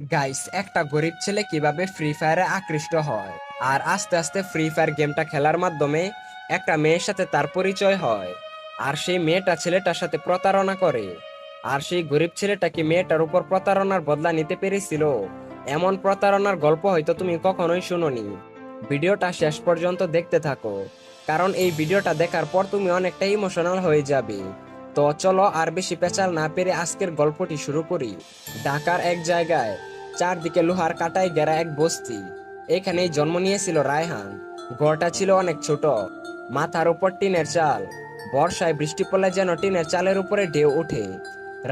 Guys, একটা গরিব ছেলে কিভাবে ফ্রি ফায়ারে আকৃষ্ট হয় আর আস্তে আস্তে ফ্রি ফায়ার গেমটা খেলার মাধ্যমে একটা মেয়ের সাথে তার পরিচয় হয়। আর সেই মেয়েটা ছেলেটার সাথে প্রতারণা করে। আর সেই গরিব ছেলেটা কি মেয়েটার উপর প্রতারণার বদলা নিতে পেরেছিল? এমন প্রতারণার গল্প হয়তো তুমি কখনোই শুনোনি। ভিডিওটা শেষ পর্যন্ত দেখতে থাকো, কারণ এই ভিডিওটা দেখার পর তুমি অনেকটা ইমোশনাল হয়ে যাবে। তো চলো আর বেশি পেঁচাল না পেরে আজকের গল্পটি শুরু করি। ঢাকার এক জায়গায় চারদিকে লোহার কাটায় ঘেরা এক বস্তি। এখানেই জন্ম নিয়েছিল রায়হান। ঘরটা ছিল অনেক ছোট, মাথার উপর টিনের চাল। বর্ষায় বৃষ্টি পড়লে যেন টিনের চালের উপরে ঢেউ ওঠে।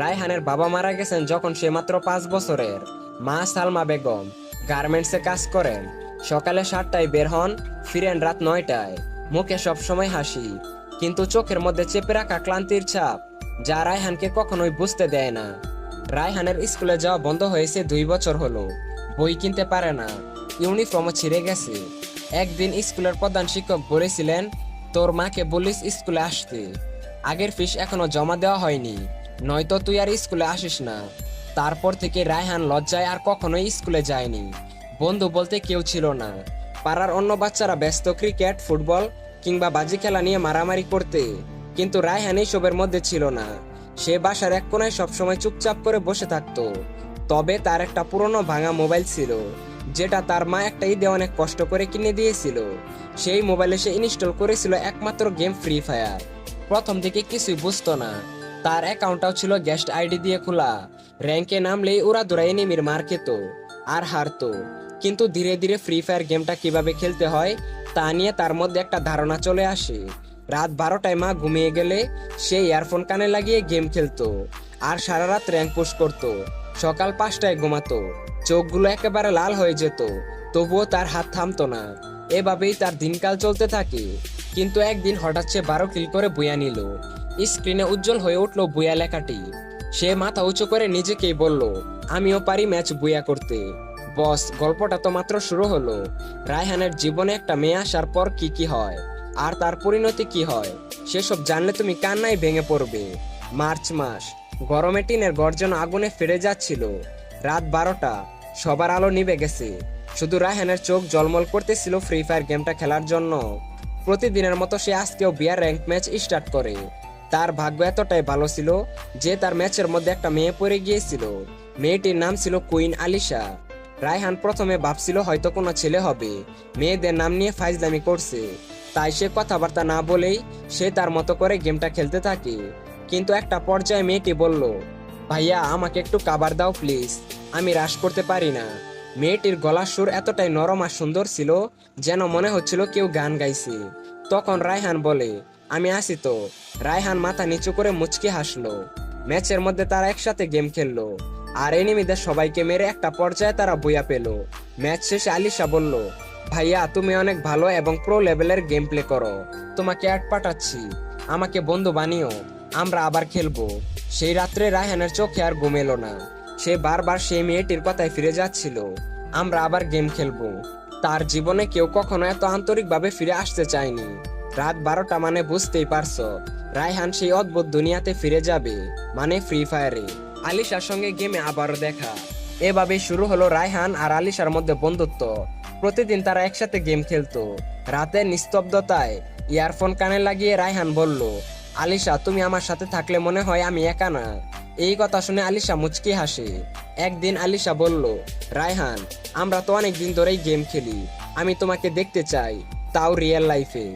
রায়হানের বাবা মারা গেছেন যখন সে মাত্র 5 বছরের। মা সালমা বেগম গার্মেন্টসে কাজ করেন। সকালে 7টায় বের হন, ফিরেন রাত 9টায়। মুখে সবসময় হাসি, কিন্তু চোখের মধ্যে চেপে রাখা ক্লান্তির ছাপ, যা রায়হানকে কখনোই বুঝতে দেয় না। রায়হানের স্কুলে যাওয়া বন্ধ হয়েছে 2 বছর হলো। বই কিনতে পারে না, ইউনিফর্মও ছিঁড়ে গেছে। একদিন স্কুলের প্রধান শিক্ষক বলেছিলেন, তোর মাকে বলিস স্কুলে আসতে, আগের ফিস এখনো জমা দেওয়া হয়নি, নয়তো তুই আর স্কুলে আসিস না। তারপর থেকে রায়হান লজ্জায় আর কখনোই স্কুলে যায়নি। বন্ধু বলতে কেউ ছিল না। পাড়ার অন্য বাচ্চারা ব্যস্ত ক্রিকেট, ফুটবল কিংবা বাজি খেলা নিয়ে মারামারি করতে, কিন্তু রায়হান এইসবের মধ্যে ছিল না। সে বাসার এক কোনায় সবসময় চুপচাপ করে বসে থাকতো। তবে তার একটা পুরনো ভাঙা মোবাইল ছিল, যেটা তার মা একটা ঈদে অনেক কষ্ট করে কিনে দিয়েছিল। সেই মোবাইলে সে ইনস্টল করেছিল একমাত্র গেম ফ্রি ফায়ার। প্রথম দিকে কিছুই বুঝতো না। তার অ্যাকাউন্টটাও ছিল গেস্ট আইডি দিয়ে খোলা। র্যাঙ্কে নামলেই ওরা দৌড়া এনিমির মার খেত আর হারতো। কিন্তু ধীরে ধীরে ফ্রি ফায়ার গেমটা কিভাবে খেলতে হয় তা নিয়ে তার মধ্যে একটা ধারণা চলে আসে। রাত 12টায় মা ঘুমিয়ে গেলে সে ইয়ারফোন কানে লাগিয়ে গেম খেলতো আর সারা রাত র্যাঙ্ক পুশ করতো। সকাল 5টায় ঘুমাতো, চোখগুলো একেবারে লাল হয়ে যেত, তবুও তার হাত থামতো না। এভাবেই তার দিনকাল চলতে থাকে। কিন্তু একদিন হঠাৎ সে 12 কিল করে বুয়া নিল। স্ক্রিনে উজ্জ্বল হয়ে উঠলো বুয়া লেখাটি। সে মাথা উঁচু করে নিজেকেই বলল, আমিও পারি ম্যাচ বুয়া করতে। বস, গল্পটা তো মাত্র শুরু হলো। রায়হানের জীবনে একটা মেয়ে আসার পর কি কি হয় আর তার পরিণতি কি হয়, সেসব জানলে তুমি কান্নায় ভেঙে পড়বে। মার্চ মাস, গরমে টিনের গর্জন আগুনে ফিরে যাচ্ছিল। রাত 12টা, সবার আলো নিভে গেছে। শুধু রায়হানের চোখ জলমল করতেছিল ফ্রি ফায়ার গেমটা খেলার জন্য। প্রতিদিনের মতো সে আজকেও বিয়ার র্যাঙ্ক ম্যাচ স্টার্ট করে। তার ভাগ্য এতটাই ভালো ছিল যে তার ম্যাচের মধ্যে একটা মেয়ে পড়ে গিয়েছিল। মেয়েটির নাম ছিল কুইন আলিশা। রায়হান প্রথমে ভাবছিল হয়তো কোনো ছেলে হবে, মেয়েদের নাম নিয়ে ফাইজলামি করছে। তাই সে কথাবার্তা না বলেই সে তার মতো করে গেমটা খেলতে থাকে। কিন্তু একটা পর্যায়ে মেয়েটি বলল, ভাইয়া আমাকে একটু কাবার দাও প্লিজ, আমি রাশ করতে পারি না। মেয়েটির গলার সুর এতটাই নরম আর সুন্দর ছিল যেন মনে হচ্ছিল কেউ গান গাইছে। তখন রায়হান বলে, আমি আসি তো। রায়হান মাথা নিচু করে মুচকি হাসলো। ম্যাচের মধ্যে তারা একসাথে গেম খেললো আর এনিমিদের সবাইকে মেরে একটা পর্যায়ে তারা বুয়া পেল। ম্যাচ শেষে আলিশা বলল, ভাইয়া তুমি অনেক ভালো এবং প্রো লেভেলের গেম প্লে করো, তোমাকে অ্যাড পাঠাচ্ছি, আমাকে বন্ধু বানিও, আমরা আবার খেলবো। সেই রাত্রে রায়হানের চোখে আর ঘুম এলো না। সে বারবার সেই মেয়েটির কথায় ফিরে যাচ্ছিল, আমরা আবার গেম খেলবো। তার জীবনে কেউ কখনো এত আন্তরিকভাবে ফিরে আসতে চায়নি। রাত 12টা মানে বুঝতেই পারছো, রায়হান সেই অদ্ভুত দুনিয়াতে ফিরে যাবে, মানে ফ্রি ফায়ারে। আলিশার সঙ্গে গেমে আবারও দেখা। এভাবে শুরু হলো রায়হান আর আলিশার মধ্যে বন্ধুত্ব। প্রতিদিন তারা একসাথে গেম খেলতো। রাতের নিস্তব্ধতায় ইয়ারফোন কানে লাগিয়ে রায়হান বলল, আলিশা তুমি আমার সাথে থাকলে মনে হয় আমি একা না। এই কথা শুনে আলিশা মুচকি হাসে। একদিন আলিশা বলল, রায়হান আমরা তো অনেক দিন ধরেই গেম খেলি, আমি তোমাকে দেখতে চাই, তাও রিয়েল লাইফে।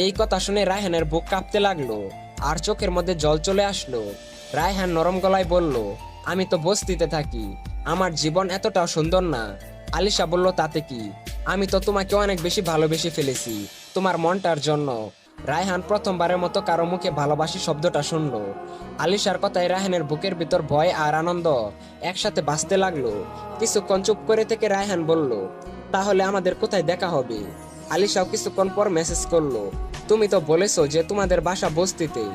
এই কথা শুনে রায়হানের বুক কাঁপতে লাগলো আর চোখের মধ্যে জল চলে আসলো। রায়হান নরম গলায় বলল, আমি তো বস্তিতে থাকি, আমার জীবন এতটাও সুন্দর না। আলিশা বলল, তাতে কি, আমি তো তোমাকে অনেক বেশি ভালোবেসে ফেলেছি তোমার মনটার জন্য। রায়হান প্রথমবারের মতো কারো মুখে ভালোবাসি শব্দটা শুনলো। আলিশার কথায় রায়হানের বুকের ভিতর ভয় আর আনন্দ একসাথে বাজতে লাগলো। কিছুক্ষণ চুপ করে থেকে রায়হান বলল, তাহলে আমাদের কোথায় দেখা হবে? আলিশাও কিছুক্ষণ পর মেসেজ করলো, তুমি তো বলেছো যে তোমাদের বাসা বস্তিতে,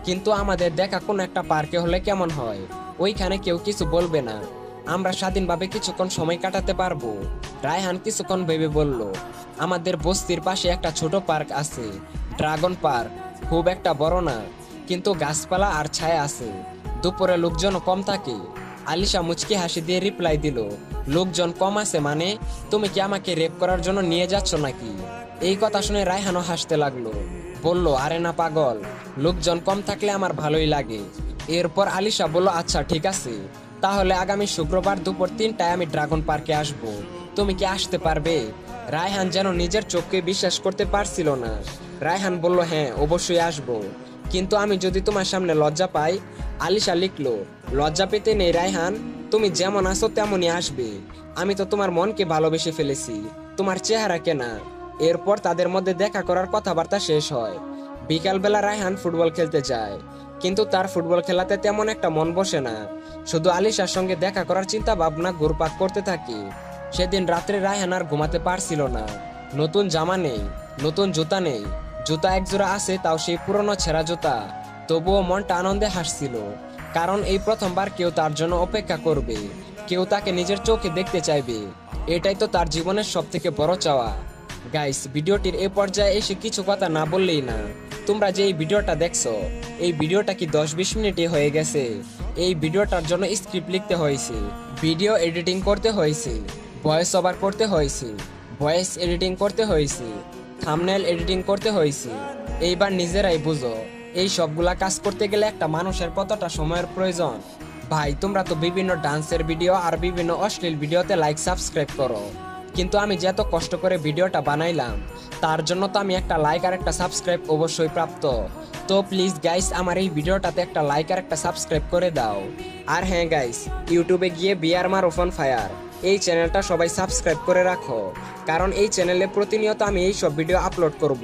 কিন্তু আমাদের দেখা কোন একটা পার্কে হলে কেমন হয়? ওইখানে কেউ কিছু বলবে না, আমরা স্বাধীনভাবে কিছুক্ষণ সময় কাটাতে পারবো। রায়হান কিছুক্ষণ ভেবে বলল, আমাদের বস্তির পাশে একটা ছোট পার্ক আছে, ড্রাগন পার্ক, খুব একটা বড় না, কিন্তু গাছপালা আর ছায়া আছে, দুপুরে লোকজন কম থাকে। আলিশা মুচকি হাসি দিয়ে রিপ্লাই দিল, লোকজন কম আছে মানে? তুমি কি আমাকে রেপ করার জন্য নিয়ে যাচ্ছ নাকি? এই কথা শুনে রায়হানও হাসতে লাগলো, বলল, আরে না পাগল, লোকজন কম থাকলে আমার ভালোই লাগে। এরপর আলিশা বলল, আচ্ছা ঠিক আছে, তাহলে আগামী শুক্রবার দুপুর 3টায় আমি ড্রাগন পার্কে আসব, তুমি কি আসতে পারবে? রায়হান যেন নিজের চোখকে বিশ্বাস করতে পারছিল না। রায়হান বলল, হ্যাঁ অবশ্যই আসব, কিন্তু আমি যদি তোমার সামনে লজ্জা পাই? আলিশা লিখলো, লজ্জা পেতে নেই রায়হান, তুমি যেমন আছো তেমনই আসবে, আমি তো তোমার মনকে ভালোবেসে ফেলেছি, তোমার চেহারাকে না। এরপর তাদের মধ্যে দেখা করার কথাবার্তা শেষ হয়। বিকালবেলা রায়হান ফুটবল খেলতে যায়, কিন্তু তার ফুটবল খেলাতে তেমন একটা মন বসে না, শুধু আলিশার সঙ্গে দেখা করার চিন্তা ভাবনা ঘুরপাক করতে থাকে। সেদিন রাত্রে রায়হান আর ঘুমাতে পারছিল না। নতুন জামা নেই, নতুন জুতা নেই, জুতা একজোড়া আছে তাও সেই পুরনো ছেঁড়া জুতা। তবুও মনটা আনন্দে হাসছিল, কারণ এই প্রথমবার কেউ তার জন্য অপেক্ষা করবে, কেউ তাকে নিজের চোখে দেখতে চাইবে। এটাই তো তার জীবনের সব থেকে বড় চাওয়া। গাইস, ভিডিওটির এই পর্যায়ে এসে কিছু কথা না বললেই না। তোমরা যে এই ভিডিওটা দেখছো, এই ভিডিওটা কি 10-20 মিনিটে হয়ে গেছে? এই ভিডিওটার জন্য স্ক্রিপ্ট লিখতে হয়েছে, ভিডিও এডিটিং করতে হয়েছে, ভয়েস ওভার করতে হয়েছে, ভয়েস এডিটিং করতে হয়েছে, থাম্বনেল এডিটিং করতে হয়েছে। এইবার নিজেরাই বুঝো, এই সবগুলা কাজ করতে গেলে একটা মানুষের কতটা সময়ের প্রয়োজন। ভাই, তোমরা তো বিভিন্ন ডান্সের ভিডিও আর বিভিন্ন অশ্লীল ভিডিওতে লাইক সাবস্ক্রাইব করো, কিন্তু আমি যে এত কষ্ট করে ভিডিওটা বানাইলাম, তার জন্য তো আমি একটা লাইক আর একটা সাবস্ক্রাইব অবশ্যই প্রাপ্ত। তো প্লিজ গাইস, আমার এই ভিডিওটাতে একটা লাইক আর একটা সাবস্ক্রাইব করে দাও। আর হ্যাঁ গাইস, ইউটিউবে গিয়ে বিয়ার মার ওপেন ফায়ার এই চ্যানেলটা সবাই সাবস্ক্রাইব করে রাখো, কারণ এই চ্যানেলে প্রতিনিয়ত আমি এই সব ভিডিও আপলোড করব।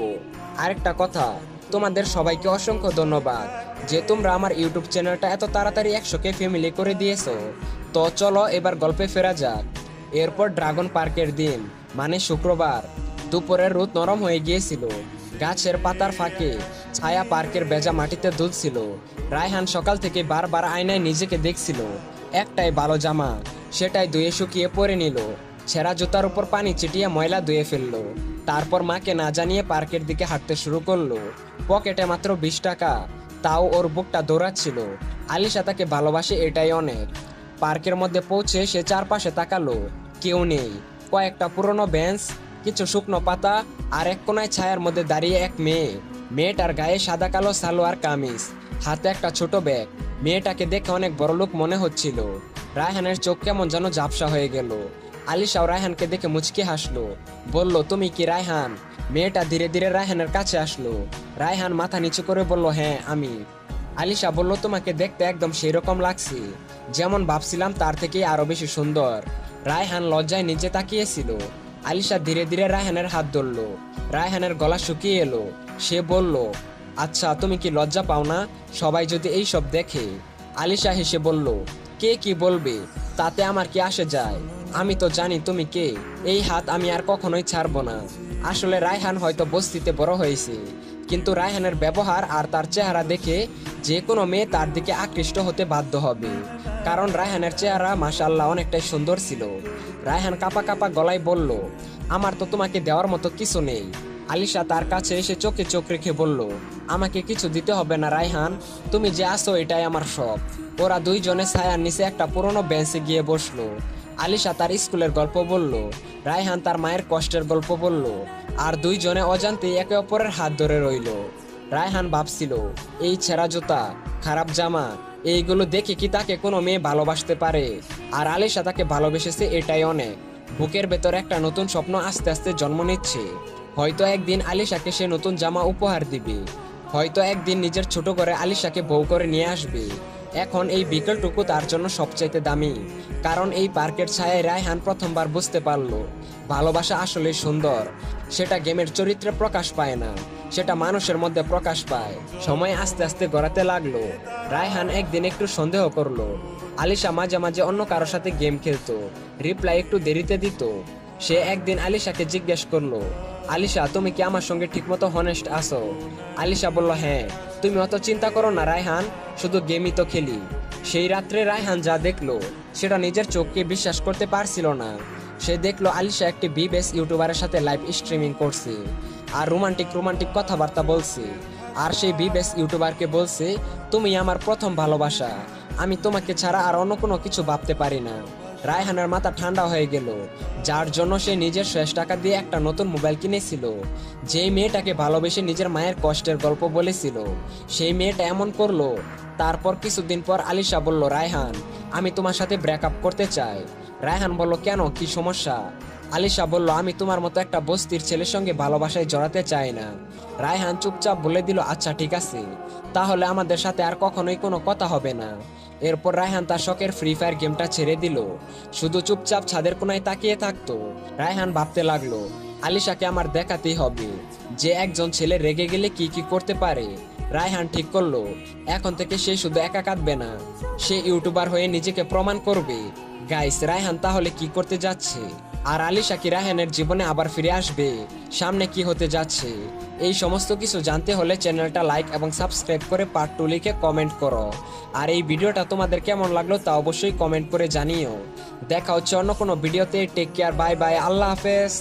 আরেকটা কথা, তোমাদের সবাইকে অসংখ্য ধন্যবাদ যে তোমরা আমার ইউটিউব চ্যানেলটা এত তাড়াতাড়ি 100K ফ্যামিলি করে দিয়েছো। তো চলো এবার গল্পে ফেরা যাক। এরপর ড্রাগন পার্কের দিন, মানে শুক্রবার, দুপুরের রোদ নরম হয়ে গিয়েছিল, গাছের পাতার ফাঁকে ছায়া পার্কের ভেজা মাটিতে দুলছিল। রায়হান সকাল থেকে বারবার আয়নায় নিজেকে দেখছিল। একটাই ভালো জামা, সেটাই ধুয়ে শুকিয়ে পরে নিল, ছেঁড়া জুতার উপর পানি ছিটিয়ে ময়লা ধুয়ে ফেললো। তারপর মাকে না জানিয়ে পার্কের দিকে হাঁটতে শুরু করলো। পকেটে মাত্র 20 টাকা, তাও ওর বুকটা দৌড়াচ্ছিল। আলিশা তাকে ভালোবাসে, এটাই অনেক। পার্কের মধ্যে পৌঁছে সে চারপাশে তাকালো, কেউ নেই। কয়েকটা পুরনো বেঞ্চ, কিছু শুকনো পাতা, আর এক কোনায় ছায়ার মধ্যে দাঁড়িয়ে এক মেয়ে। মেয়েটার গায়ে সাদা কালো সালোয়ার কামিজ, হাতে একটা ছোট ব্যাগ। মেয়েটাকে দেখে অনেক বড়লোক মনে হচ্ছিল। রায়হানের চোখ কেমন যেন ঝাপসা হয়ে গেল। আলিশাও রায়হানকে দেখে মুচকি হাসলো, বলল, তুমি কি রায়হান? মেয়েটা ধীরে ধীরে রায়হানের কাছে আসলো। রায়হান মাথা নিচু করে বলল, হ্যাঁ আমি। আলিশা বলল, তোমাকে দেখতে একদম সেই রকম লাগছে, যেমন ভাবছিলাম তার থেকে আরো বেশি সুন্দর। রায়হান লজ্জায় নিচে তাকিয়েছিল। আলিশা ধীরে ধীরে রায়হানের হাত ধরল। রায়হানের গলা শুকিয়ে এলো। সে বলল, আচ্ছা তুমি কি লজ্জা পাও না, সবাই যদি এই সব দেখে? আলিশা হেসে বলল, কে কি বলবে তাতে আমার কি আসে যায়, আমি তো জানি তুমি কে। এই হাত আমি আর কখনোই ছাড়বো না। আসলে রায়হান হয়তো বস্তিতে বড় হয়েছে, কিন্তু রায়হানের ব্যবহার আর তার চেহারা দেখে যে কোনো মেয়ে তার দিকে আকৃষ্ট হতে বাধ্য হবে, কারণ রায়হানের চেহারা মাশাআল্লাহ অনেকটাই সুন্দর ছিল। রায়হান কাঁপা কাঁপা গলায় বলল, আমার তো তোমাকে দেওয়ার মতো কিছু নেই। আলিশা তার কাছে এসে চোখে চোখ রেখে বলল, আমাকে কিছু দিতে হবে না রায়হান, তুমি যে আসো এটাই আমার সব। ওরা দুইজনে ছায়ার নিচে একটা পুরনো বেঞ্চে গিয়ে বসলো। আলিশা তার স্কুলের গল্প বলল, রায়হান তার মায়ের কষ্টের গল্প বলল, আর দুইজনে অজান্তে একে অপরের হাত ধরে রইল। রায়হান ভাবছিল, এই ছেঁড়া জুতা, খারাপ জামা, এইগুলো দেখে কি তাকে কোনো মেয়ে ভালোবাসতে পারে? আর আলিশা তাকে ভালোবেসেছে, এটাই অনেক। বুকের ভেতর একটা নতুন স্বপ্ন আস্তে আস্তে জন্ম নিচ্ছে। হয়তো একদিন আলিশাকে সে নতুন জামা উপহার দিবে, হয়তো একদিন নিজের ছোট করে আলিশাকে বউ করে নিয়ে আসবে। এখন এই বিকেলটুকু তার জন্য সবচাইতে দামি, কারণ এই পার্কের ছায়ায় রায়হান প্রথমবার বুঝতে পারলো ভালোবাসা আসলে সুন্দর। সেটা গেমের চরিত্রে প্রকাশ পায় না, সেটা মানুষের মধ্যে প্রকাশ পায়। সময় আস্তে আস্তে গড়াতে লাগলো। রায়হান একদিন একটু সন্দেহ করলো, আলিশা মাঝে মাঝে অন্য কারোর সাথে গেম খেলতো, রিপ্লাই একটু দেরিতে দিত। সে একদিন আলিশাকে জিজ্ঞেস করলো, আলিশা তুমি কি আমার সঙ্গে ঠিকমতো হনেস্ট আছো? আলিশা বলল, হ্যাঁ। তুমি অত চিন্তা করো না রায়হান, শুধু গেমই তো খেলি। সেই রাত্রে রায়হান যা দেখলো সেটা নিজের চোখকে বিশ্বাস করতে পারছিল না। সে দেখলো আলিশা একটি বিবেস ইউটিউবারের সাথে লাইভ স্ট্রিমিং করছে আর রোমান্টিক রোমান্টিক কথাবার্তা বলছে। আর সেই বিবেস ইউটিউবারকে বলছে, তুমি আমার প্রথম ভালোবাসা, আমি তোমাকে ছাড়া আর অন্য কোনো কিছু ভাবতে পারি না। রায়হানের মাথা ঠান্ডা হয়ে গেল, যার জন্য সে নিজের শেষ টাকা দিয়ে একটা নতুন মোবাইল কিনেছিল। যেই মেয়েটাকে ভালোবেসে নিজের মায়ের কষ্টের গল্প বলেছিল, সেই মেয়েটা এমন করলো। তারপর কিছুদিন পর আলিশা বলল, রায়হান, আমি তোমার সাথে ব্রেকআপ করতে চাই। রায়হান বলল, কেন, কি সমস্যা? আলিশা বলল, আমি তোমার মতো একটা বস্তির ছেলের সঙ্গে ভালোবাসায় জড়াতে চাই না। রায়হান চুপচাপ বলে দিল, আচ্ছা ঠিক আছে, তাহলে আমাদের সাথে আর কখনোই কোনো কথা হবে না। এরপর রায়হান তার শখের ফ্রি ফায়ার গেমটা ছেড়ে দিল, শুধু চুপচাপ ছাদের কোনায় তাকিয়ে থাকতো। রায়হান ভাবতে লাগলো, আলিশাকে আমার দেখাতেই হবে যে একজন ছেলে রেগে গেলে কি কি করতে পারে। রায়হান ঠিক করলো, এখন থেকে সে শুধু একা কাঁদবে না, সে ইউটিউবার হয়ে নিজেকে প্রমাণ করবে। গাইস, রায়হান তাহলে কি করতে যাচ্ছে? আর আলিশা কি রায়হানের জীবনে আবার ফিরে আসবে? সামনে কি হতে যাচ্ছে? এই সমস্ত কিছু জানতে হলে চ্যানেলটা লাইক এবং সাবস্ক্রাইব করে পার্ট 2 লিখে কমেন্ট করো। আর এই ভিডিওটা তোমাদের কেমন লাগলো তা অবশ্যই কমেন্ট করে জানিও। দেখা হচ্ছে অন্য কোনো ভিডিওতে। টেক কেয়ার, বাই বাই, আল্লাহ হাফেজ।